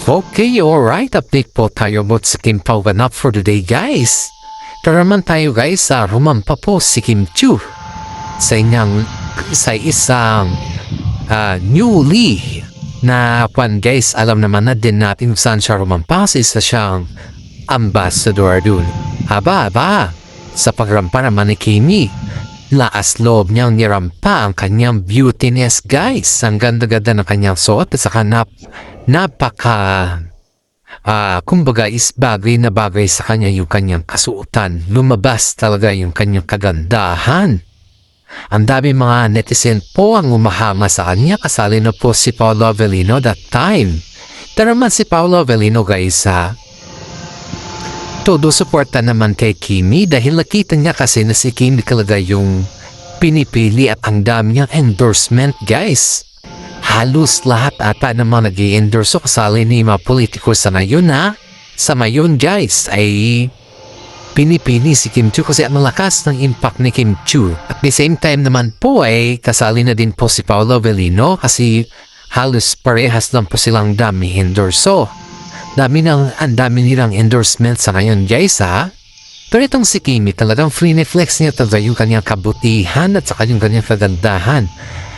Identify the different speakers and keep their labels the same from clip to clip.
Speaker 1: Okay, alright. Update po tayo about sa Kim Pao ganap for today, guys. Tara man tayo, guys, sa rumampa po si Kim Chiu sa isang newly na guys, alam naman na din natin kung saan siya rumampa. Isa siyang ambassador dun. Aba, sa pagrampa naman ni Kimi, laas loob niyang nirampa ang kanyang beautiness, guys. Ang ganda-ganda ng kanyang suot at saka kumbaga is bagay na bagay sa kanya yung kanyang kasuotan. Lumabas talaga yung kanyang kagandahan. Ang dami mga netizen po ang umahanga sa kanya. Kasali na po si Paolo Avellino that time. Tara man si Paolo Avellino, guys, todo suporta naman kay Kimi dahil nakita niya kasi na si Kimi talaga yung pinipili at ang dami niyang endorsement, guys. Halos lahat ata naman nag-i-endorse kasali ni mga politiko sa ngayon Sa ngayon, guys, ay pinipili si Kim Chiu kasi ang malakas ng impact ni Kim Chiu. At the same time naman po ay kasali na din po si Paolo Avellino kasi halos parehas lang po silang dami endorso. Ang dami nilang endorsement sa ngayon, guys, Pero itong si Kimi talagang free-flex niya talaga yung kanyang kabutihan at saka yung kanyang kagandahan.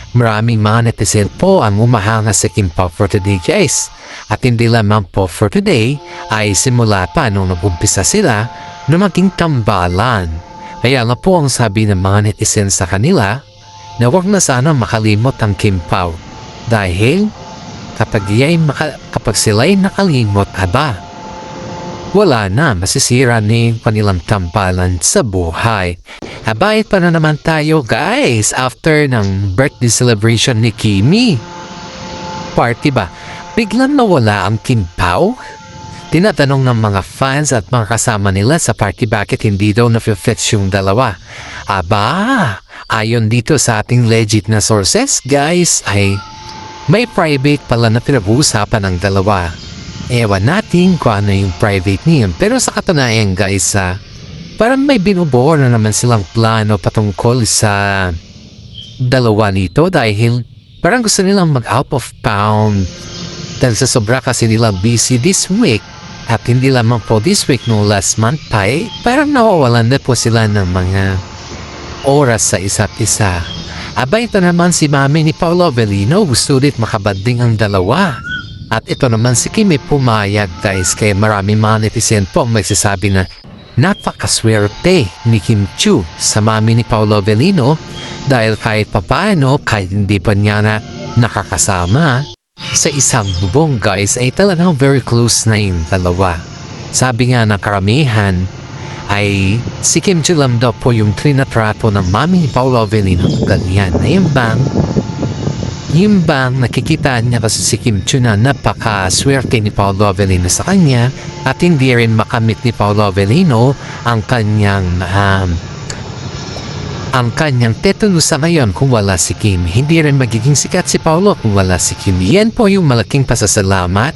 Speaker 1: Maraming mga netizen po ang umahanga sa Kim Pao for today, guys. At hindi lamang po for today ay simula pa nung nag-umpisa sila na maging tambalan. Kaya nga po ang sabi ng mga netizen sa kanila na huwag na sana makalimot ang Kim Pao. Dahil kapag sila'y nakalimot, wala na, masisira ni kanilang tambalan sa buhay. Habayit pa na naman tayo, guys, after ng birthday celebration ni Kimi. Party ba? Biglang nawala ang Kim Pao? Tinatanong ng mga fans at mga kasama nila sa party bakit hindi daw na-flex yung dalawa. Ayon dito sa ating legit na sources, guys, ay may private pala na pinag-uusapan ng dalawa. Ewan natin kung ano yung private niyan. Pero sa katunayan, guys, parang may binubuo na naman silang plano patungkol sa dalawa nito dahil parang gusto nilang mag-out of town dahil sa sobra kasi nilang busy this week. At hindi lamang po this week, no last month pa parang nawawalan na po sila ng mga oras sa isa't isa. Ito naman si mami ni Paolo Avellino, gusto ulit makabanding ang dalawa. At ito naman si Kimi pumayag, guys, kaya maraming mga netizen po ang magsasabi na napakaswerte ni Kim Chiu sa mami ni Paolo Avellino dahil kahit papaano, kahit hindi pa niya nakakasama sa isang bubong, guys, ay talagang very close na yung dalawa. Sabi nga ng karamihan ay si Kim Chiu lang daw po yung trinatrato ng mami ni Paolo Avellino ganyan na yung bang nakikita niya kasi si Kim Chiu na napakaswerte ni Paolo Avellino sa kanya at hindi rin makamit ni Paolo Avellino ang kanyang tetanus sa ngayon kung wala si Kim. Hindi rin magiging sikat si Paolo kung wala si Kim. Yan po yung malaking pasasalamat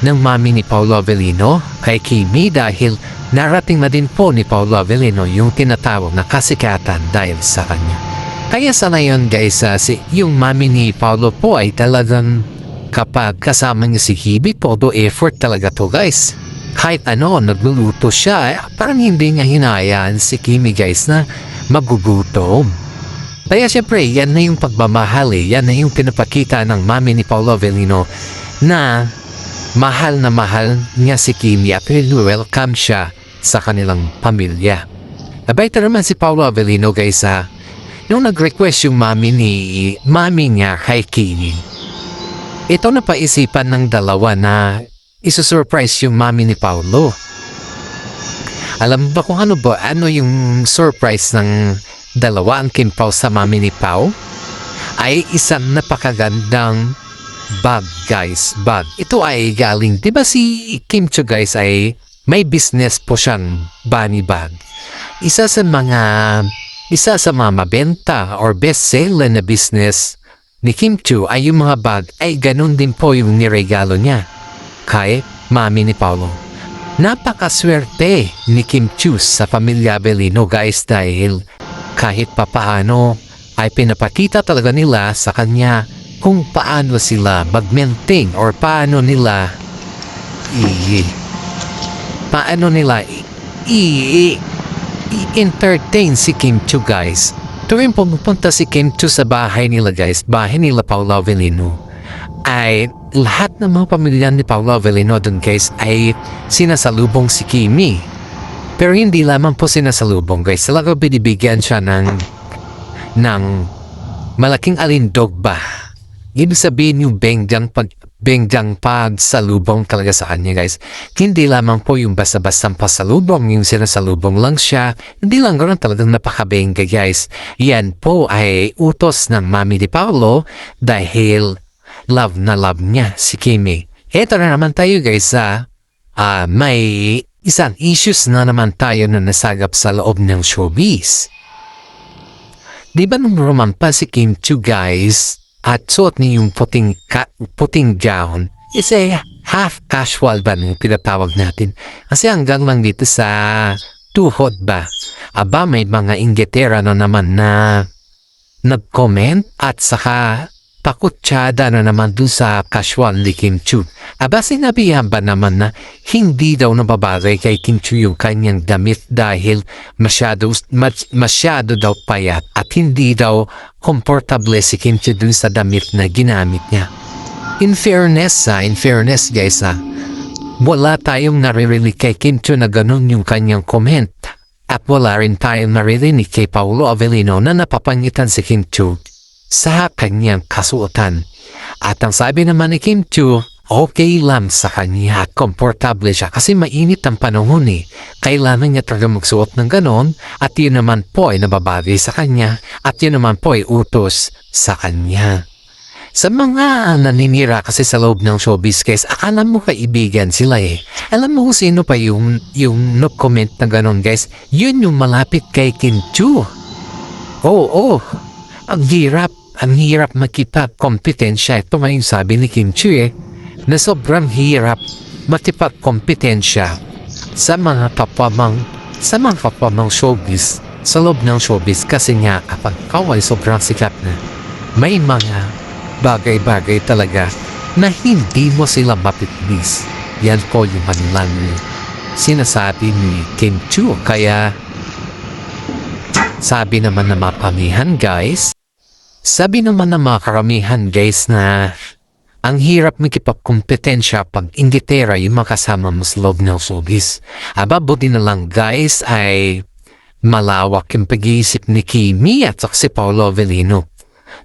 Speaker 1: ng mami ni Paolo Avellino kay Kimi dahil narating na din po ni Paolo Avellino yung tinatawag na kasikatan dahil sa kanya. Kaya sa ngayon, guys, yung mami ni Paolo po ay talagang kapag kasama niya si Kimi, todo effort talaga to, guys. Kahit nagluluto siya, parang hindi niya hinayaan si Kimi, guys, na magugutom. Kaya syempre, yan na yung pagmamahal yan na yung pinapakita ng mami ni Paolo Avellino na mahal niya si Kimi at welcome siya sa kanilang pamilya. Ito naman si Paolo Avellino, guys, nung nag-request yung mami niya kay Kimi, ito na paisipan ng dalawa na isusurprise yung mami ni Paolo. Alam ba kung ano yung surprise ng dalawa ang Kim Pao sa mami ni Pao? Ay isang napakagandang bag, guys. Bag. Ito ay galing, diba si Kim Chiu, guys, ay may business po siyang bunny bag. Isa sa mga mabenta or best-seller na business ni Kim Chiu ay yung mga bag ay ganun din po yung niregalo niya kay mami ni Paolo. Napakaswerte ni Kim Chiu sa pamilya Avellino, guys, dahil kahit papaano ay pinapakita talaga nila sa kanya kung paano sila mag-maintain or paano nila paano nila i-entertain si Kim Chiu, guys. Tuwing pumupunta si Kim Chiu sa bahay nila, guys, bahay nila Paolo Avellino, ay lahat ng mga pamilya ni Paolo Avellino dun, guys, ay sinasalubong si Kimi. Pero hindi lamang po sinasalubong, guys. Talaga binibigyan siya ng malaking alindog ba. Ibig sabihin yung bengjang pagsalubong talaga sa kanya, guys. Hindi lamang po yung basta-bastang pasalubong, yung sinasalubong lang siya. Hindi lang ganoon, talagang napakabengga, guys. Yan po ay utos ng mami ni Paolo dahil love na love niya si Kimi. Eto na naman tayo, guys, may isang issues na naman tayo na nasagap sa loob ng showbiz. Di ba nung rumampa si Kim Chiu, guys, at suot niya yung puting gown, is half casual ba nung pinatawag natin? Kasi hanggang lang dito sa tuhod ba? Aba, may mga inggitera na naman na nag-comment at saka pakutsada na naman dun sa casual ni Kim Chiu. Aba, sinabihan ba naman na hindi daw nababagay kay Kim Chiu yung kanyang damit dahil masyado daw payat at hindi daw komportable si Kim Chiu dun sa damit na ginamit niya. In fairness, guys, wala tayong naririnig kay Kim Chiu na ganun yung kanyang comment. At wala rin tayong naririnig kay Paolo Avellino na napapangitan si Kim Chiu sa kanyang kasuotan. At ang sabi naman ni Kim Chiu, okay lang sa kanya at komportable siya kasi mainit ang panahon eh. Kailangan niya talaga magsuot ng ganon at yun naman po ay nababagay sa kanya at yun naman po ay utos sa kanya. Sa mga naninira kasi sa loob ng showbiz, guys, akala mo kaibigan sila eh. Alam mo kung sino pa yung no-comment na ganon, guys? Yun yung malapit kay Kim Chiu. Oo. Ang hirap makipag-kompetensya. Ito nga yung sabi ni Kim Chiu na sobrang hirap makipag-kompetensya sa mga kapamang showbiz, sa loob ng showbiz kasi nga kapag ikaw ay sobrang sikat na, may mga bagay-bagay talaga na hindi mo sila mapiplis. Yan po yung kanilang sinasabi ni Kim Chiu. Kaya sabi naman ng mga pamihan, guys, na ang hirap makipagkompetensya pag inggitera yung makasama mo sa loob ng showbiz. Aba, buti na lang, guys, ay malawak yung pag-iisip ni Kimi at si Paolo Avellino.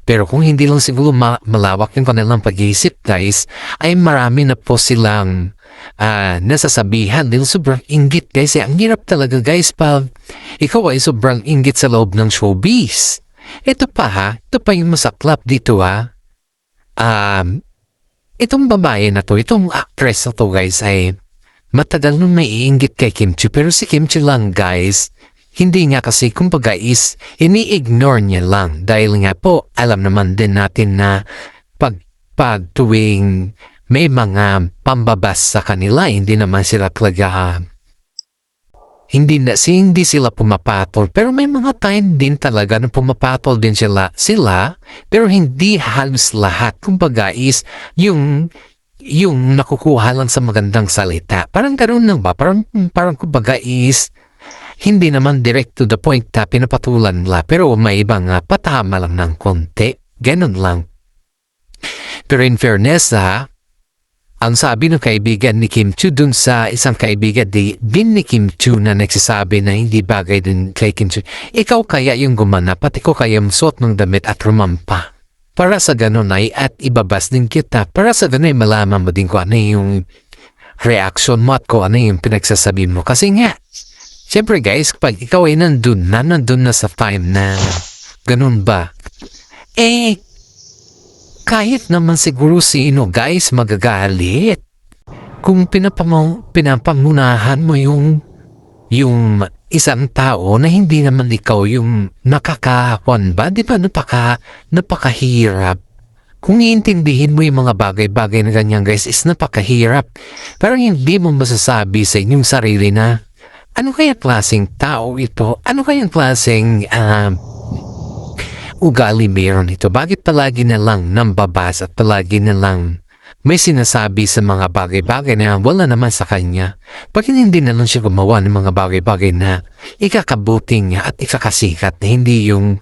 Speaker 1: Pero kung hindi lang siguro malawak yung kanilang pag-iisip, guys, ay marami na po silang nasasabihan dahil sobrang inggit, guys. Ang hirap talaga, guys, pag ikaw ay sobrang inggit sa loob ng showbiz. Ito pa yung masaklap dito itong babae na to, itong actress na to, guys, ay matagal nung may iinggit kay Kim Chiu, pero si Kim Chiu lang, guys, hindi nga kasi kumbaga is ini-ignore niya lang dahil nga po alam naman din natin na pag tuwing may mga pambabas sa kanila, hindi naman sila talaga hindi sila pumapatol, pero may mga time din talaga na pumapatol din sila, pero hindi halos lahat. Kumbaga is yung nakukuha lang sa magandang salita. Parang ganoon lang ba? Parang kumbaga is hindi naman direct to the point na pinapatulan nila, pero may ibang patama lang ng konti. Ganun lang. Pero in fairness, ang sabi ng kaibigan ni Kim Chiu dun sa isang kaibigan din ni Kim Chiu na nagsasabi na hindi bagay din kay Kim Chiu, ikaw kaya yung gumanap at ikaw kaya suot ng damit at rumampa. Para sa ganun ay at ibabas din kita. Para sa ganun ay malaman mo din kung ano yung reaction mo at kung ano yung pinagsasabi mo. Kasi nga, siyempre, guys, pag ikaw ay nandun na sa time na ganun ba, kahit naman siguro sino, guys, magagalit. Kung pinapangunahan mo yung isang tao na hindi naman ikaw yung nakakahawan ba? Di ba napakahirap? Kung iintindihin mo yung mga bagay-bagay na ganyan, guys, is napakahirap. Parang hindi mo masasabi sa inyong sarili na, ano kaya klaseng tao ito? Ano kaya klaseng ugali meron ito? Bakit palagi na lang nambabas at palagi na lang may sinasabi sa mga bagay-bagay na wala naman sa kanya. Bakit hindi na lang siya gumawa ng mga bagay-bagay na ikakabuting niya at ikakasikat na hindi yung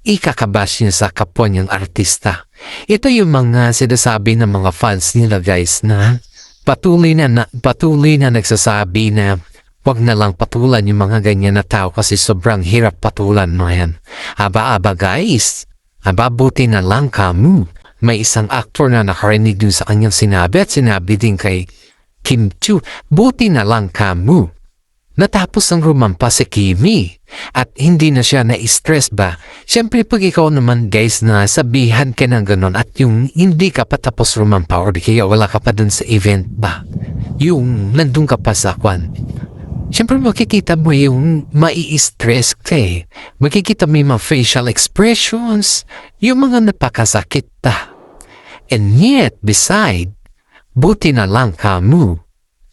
Speaker 1: ikakabash niya sa kapwa niyang artista. Ito yung mga sinasabi ng mga fans nila guys na patuloy na nagsasabi na wag na lang patulan yung mga ganyan na tao kasi sobrang hirap patulan mo yan. Aba guys, buti na lang kamu. May isang aktor na nakarinig dun sa kanyang sinabi at sinabi din kay Kim Chiu, buti na lang kamu. Natapos ang rumampa si Kimi at hindi na siya na-stress ba? Siyempre pag ikaw naman guys na sabihan ka ng ganon at yung hindi ka pa tapos rumampa or di kaya wala ka pa dun sa event ba? Yung nandun ka pa sa kwan. Siyempre makikita mo yung mai-stress ka eh. Makikita mo yung mga facial expressions, yung mga napakasakit ta. And yet, beside, buti na lang kamu.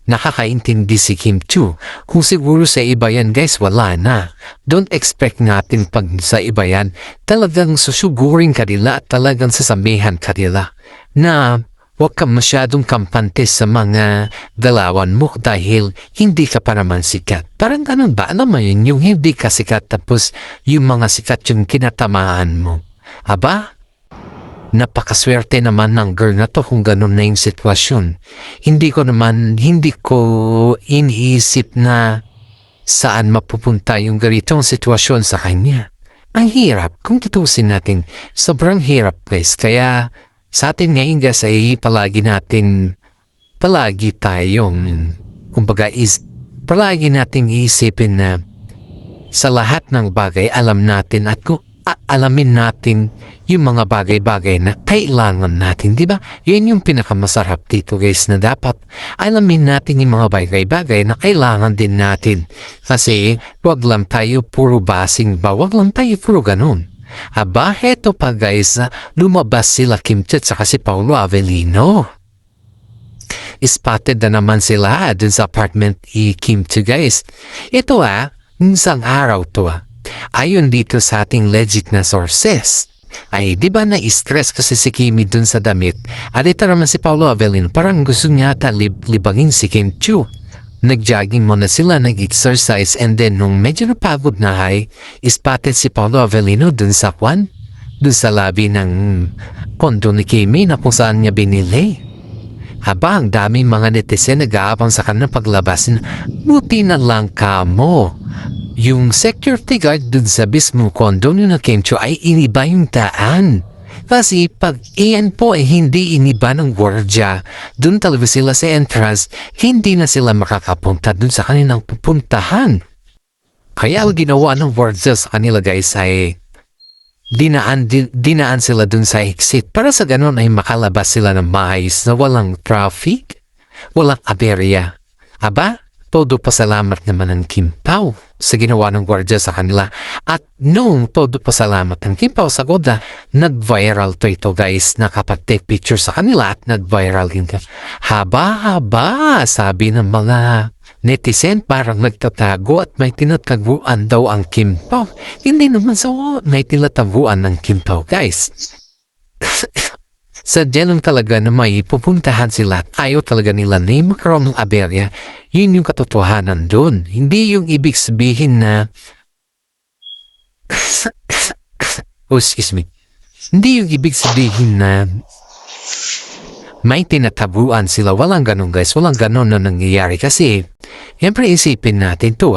Speaker 1: Nakakaintindi si Kim Chiu. Kung siguro sa iba yan guys, wala na. Don't expect natin pag sa iba yan, talagang susugurin ka nila at talagang sasabihan ka nila na huwag ka masyadong kampante sa mga galawan mo dahil hindi ka pa naman sikat. Parang ganun ba? Alam mo yun, yung hindi ka sikat tapos yung mga sikat yung kinatamaan mo. Aba? Napakaswerte naman ng girl na to kung ganun na yung sitwasyon. Hindi ko iniisip na saan mapupunta yung ganitong sitwasyon sa kanya. Ang hirap, kung tutusin natin, sobrang hirap guys. Kaya sa atin ngayon guys ay palagi nating iisipin na sa lahat ng bagay alam natin at kung alamin natin yung mga bagay-bagay na kailangan natin, di ba? Yun yung pinakamasarap dito guys na dapat alamin natin yung mga bagay-bagay na kailangan din natin. Kasi wag lang tayo puro basing ba, wag lang tayo puro ganun. Aba, heto pa guys, lumabas sila Kim Chiu at si Paolo Avellino. Spotted na naman sila dun sa apartment ni Kim Chiu guys. Ito isang araw to ayon dito sa ating legit na sources. Ay, di ba na-stress kasi si Kimi dun sa damit? At ito naman si Paolo Avellino, parang gusto niya libangin si Kim Chiu. Nag-jogging muna sila, nag-exercise, and then nung medyo napagod na spotted si Paolo Avellino dun sa lobby ng kondo ni Kimi na kung saan niya binili. Haba, ang daming mga netizen nag-aabang sa kanyang paglabasin. Buti na lang kamo. Yung security guard dun sa mismo kondo ni na Kim Chiu ay iniba yung daan. Kasi pag iyan po ay hindi iniba ng gwardiya, dun talaga sila sa entrance, hindi na sila makakapunta dun sa kanilang pupuntahan. Kaya ang ginawa ng gwardiya sa kanila guys ay dinaan sila dun sa exit para sa ganun ay makalabas sila ng maayos na walang traffic, walang aberya. Aba, todo pasalamat naman ng Kim Pao sa ginawa ng gwardiya sa kanila. At noong todo pasalamat ng Kim Pao sa goda, nag-viral to ito guys, nakapag-take picture sa kanila at nag-viral din ka. Haba, sabi ng mga netizen parang nagtatago at may tinataguan daw ang Kim Pao. Hindi naman may tinataguan ng Kim Pao guys. Sadya lang talaga na may pupuntahan sila at ayaw talaga nila na magkaroon ng aberya. Yun yung katotohanan doon. Hindi yung ibig sabihin na Hindi yung ibig sabihin na may tinatabuan sila. Walang ganun guys. Walang ganun na nangyayari kasi siyempre isipin natin to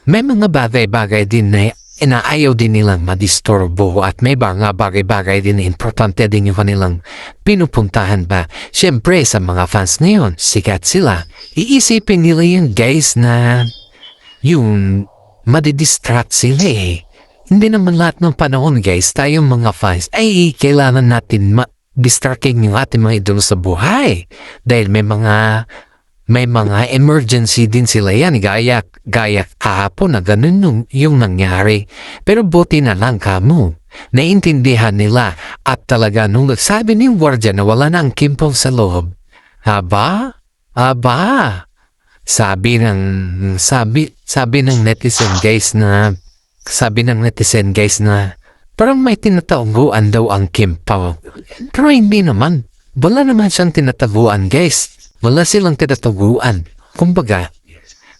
Speaker 1: may mga bagay-bagay din na inaayaw din nilang madisturbo at may mga bagay-bagay din na importante din yung kanilang pinupuntahan ba. Siyempre sa mga fans ngayon, sikat sila. Iisipin nila yung guys na yung madidistract sila Hindi naman lahat ng panahon guys, tayong mga fans ay kailangan natin distracting yung ating mga idolo sa buhay. Dahil may mga emergency din sila yan, gaya kahapon na ganun yung nangyari. Pero buti na lang kamo, naiintindihan nila at talaga nung nagsabi ni gwardiya na wala na ang Kim Pao sa loob. Aba, sabi ng netizen guys na Parang may tinataguan daw ang Kim Pao. Pero hindi naman. Wala naman siyang tinataguan, guys. Wala silang tinataguan. Kumbaga,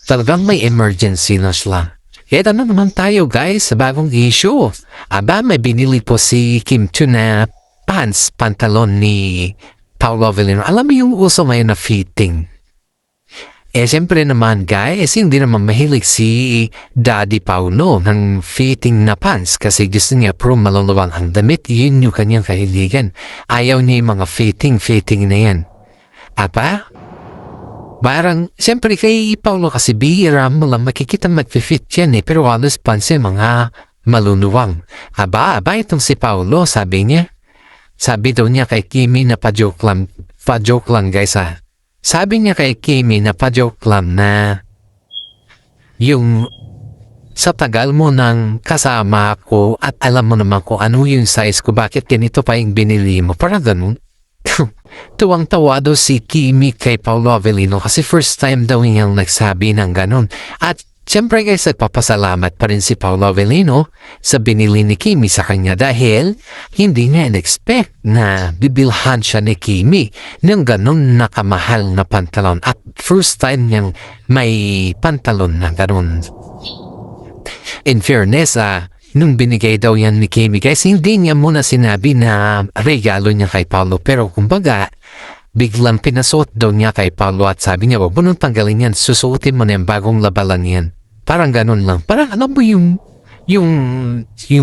Speaker 1: talagang may emergency na sila. Ito na naman tayo, guys, sa bagong issue. Aba, may binili po si Kim Chu na pants, pantalon ni Paolo Avellino. Alam mo yung uso ngayon na fitting. Siyempre naman guys, hindi naman mahilig si Daddy Paulo ng fitting na pants kasi gusto niya puro maluluwang ang damit, yun yung kanyang kahiligan. Ayaw niya yung mga fitting na yan. Apa? Parang, siyempre kay Paulo kasi bihira mo lang makikita mag-fit yan pero halos pansin mga maluluwang. Aba, itong si Paulo, sabi niya. Sabi daw niya kay Kimi na pa-joke lang guys Sabi niya kay Kimi na pa-joke lang na yung sa tagal mo nang kasama ako at alam mo naman kung ano yung size ko, bakit ganito pa yung binili mo? Para ganun. Tuwang-tawa daw si Kimi kay Paolo Avellino kasi first time daw niyang nagsabi ng ganun. At siyempre guys, nagpapasalamat pa rin si Paolo Avellino sa binili ni Kimi sa kanya dahil hindi niya in-expect na bibilhan siya ni Kimi ng ganun nakamahal na pantalon at first time niyang may pantalon na ganun. In fairness, nung binigay daw yan ni Kimi guys, hindi niya muna sinabi na regalo niya kay Paolo pero kumbaga, biglang pinasuot daw niya kay Paolo at sabi niya, wag mo nang tanggalin yan, susuotin mo na yung bagong labalan yan. Parang ganun lang. Parang alam mo yung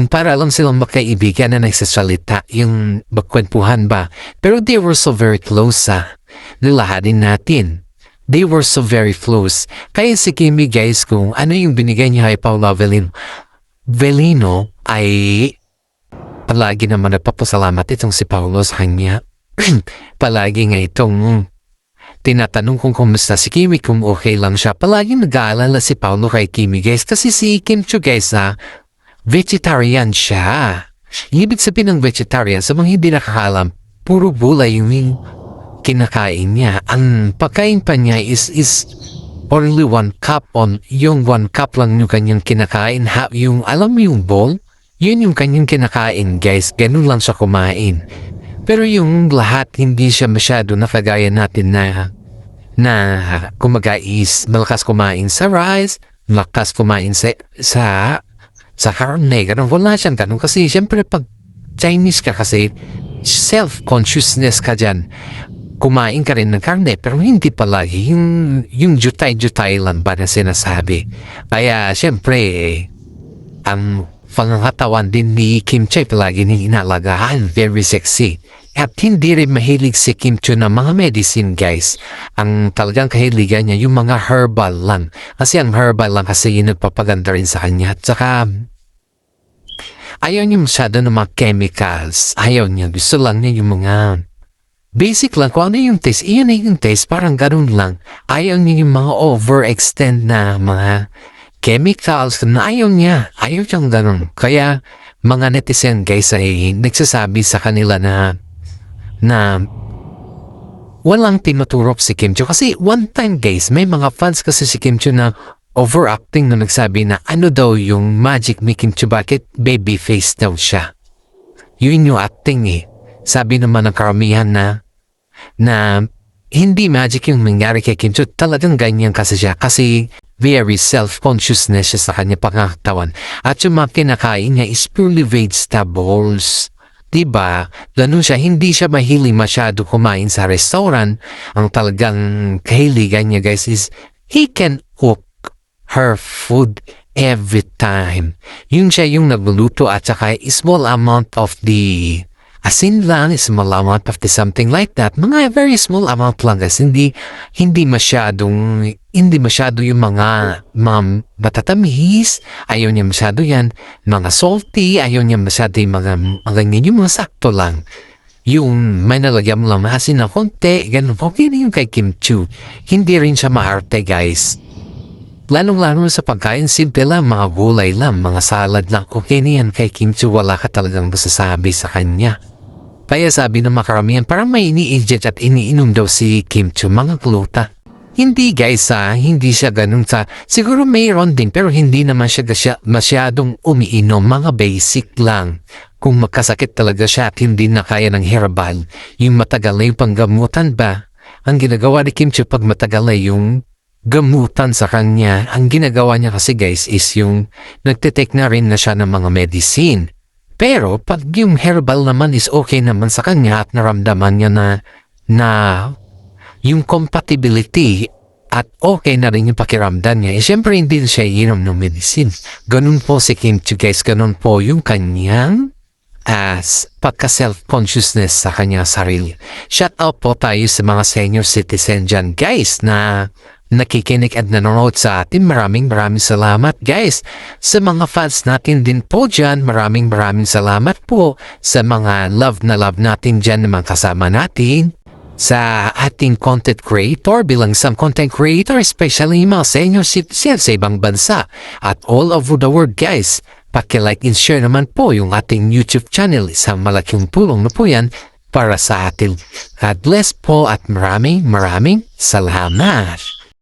Speaker 1: para lang silang magkaibigan na nagsasalita, yung magkwentuhan ba. Pero they were so very close Nilahadin natin. They were so very close. Kaya si Kimi guys, kung ano yung binigay niya kay Paolo Avellino ay palagi naman nagpapasalamat itong si Paolo sa kanya. Palagi nga itong tinatanong kung kumusta si Kimi, kung okay lang siya. Palagi nag-aalala si Paolo kay Kimi guys kasi si Kim Chu guys vegetarian siya. Ibig sabihin ng vegetarian sa mga hindi nakakalam, puro gulay yung kinakain niya. Ang pagkain pa niya is only 1 cup yung 1 cup lang yung kanyang kinakain. Yung alam mo yung bowl, yun yung kanyang kinakain guys. Ganun lang siya kumain. Pero yung lahat, hindi siya masyado nakagaya natin na kumagais, malakas kumain sa rice, malakas kumain sa karne. Ganun, wala siyang ganun. Kasi siyempre pag Chinese ka kasi, self-consciousness ka dyan. Kumain ka rin ng karne, pero hindi palagi. Yung jutay-jutay lang ba na sinasabi. Kaya siyempre, ang pangangatawan din ni Kim Chu palagi niyang inalagaan, very sexy. At hindi rin mahilig si Kim Chu ng mga medicine guys. Ang talagang kahiligan niya yung mga herbal lang. Kasi ang herbal lang kasi yun nagpapaganda rin sa kanya. At saka ayaw niya masyado ng mga chemicals. Ayaw niya. Gusto lang niya yung mga basic lang. Kung ano yung taste, iyan na yung taste. Parang ganun lang. Ayaw niya yung mga overextend na mga chemicals na ayaw niya. Ayaw siyang ganun. Kaya mga netizen guys ay nagsasabi sa kanila na walang tinuturok si Kim Chu. Kasi one time guys, may mga fans kasi si Kim Chu na overacting na nagsabi na ano daw yung magic ni Kim Chu, bakit baby face daw siya. Yun yung acting Sabi naman ng karamihan na hindi magic yung nangyari kay Kim Chu. Talagang ganyan kasi siya. Kasi very self-consciousness siya sa kanya pangatawan. At yung mga kinakain niya is purely vegetables. Diba? Ganun siya. Hindi siya mahilig masyado kumain sa restaurant. Ang talagang kahiligan niya guys is he can cook her food every time. Yun siya yung nagluluto at saka small amount of the asin lang, small amount of the something like that. Mga very small amount lang guys. Hindi masyado yung mga matatamis. Ayaw niya masyado yan. Mga salty. Ayaw niya masyado yung mga sakto lang. Yung may nalagyan mo lang asin na konti. Ganun. Okay na yung kay Kim Chu. Hindi rin siya maarte guys. Lalong-lalo sa pagkain, simple lang, mga gulay lang, mga salad lang. Okay na yan kay Kim Chu, wala ka talagang masasabi sa kanya. Kaya sabi ng makaramihan, parang may ini-inject at iniinom daw si Kim Chu, mga gluta. Hindi guys hindi siya ganun siguro mayroon din pero hindi naman siya masyadong umiinom, mga basic lang. Kung magkasakit talaga siya at hindi na kaya ng herbal, yung matagal na yung panggamutan ba, ang ginagawa ni Kim Chiu pag matagal na yung gamutan sa kanya, ang ginagawa niya kasi guys is yung nagtitake na rin na siya ng mga medicine. Pero pag yung herbal naman is okay naman sa kanya at naramdaman niya na yung compatibility at okay na rin yung pakiramdam niya, siyempre hindi siya inom ng medicine. Ganun po si Kim Chiu guys, ganun po yung kanyang pagka-self-consciousness sa kanya sarili. Shout out po tayo sa mga senior citizen dyan guys na nakikinig at nanonood sa atin. Maraming salamat guys. Sa mga fans natin din po dyan, maraming salamat po sa mga love natin dyan na mga kasama natin sa ating content creator bilang isang content creator, especially mga senior citizens sa ibang bansa at all over the world guys. Paki-like and share naman po yung ating YouTube channel. Isang malaking tulong na po yan para sa atin. God bless po at maraming salamat.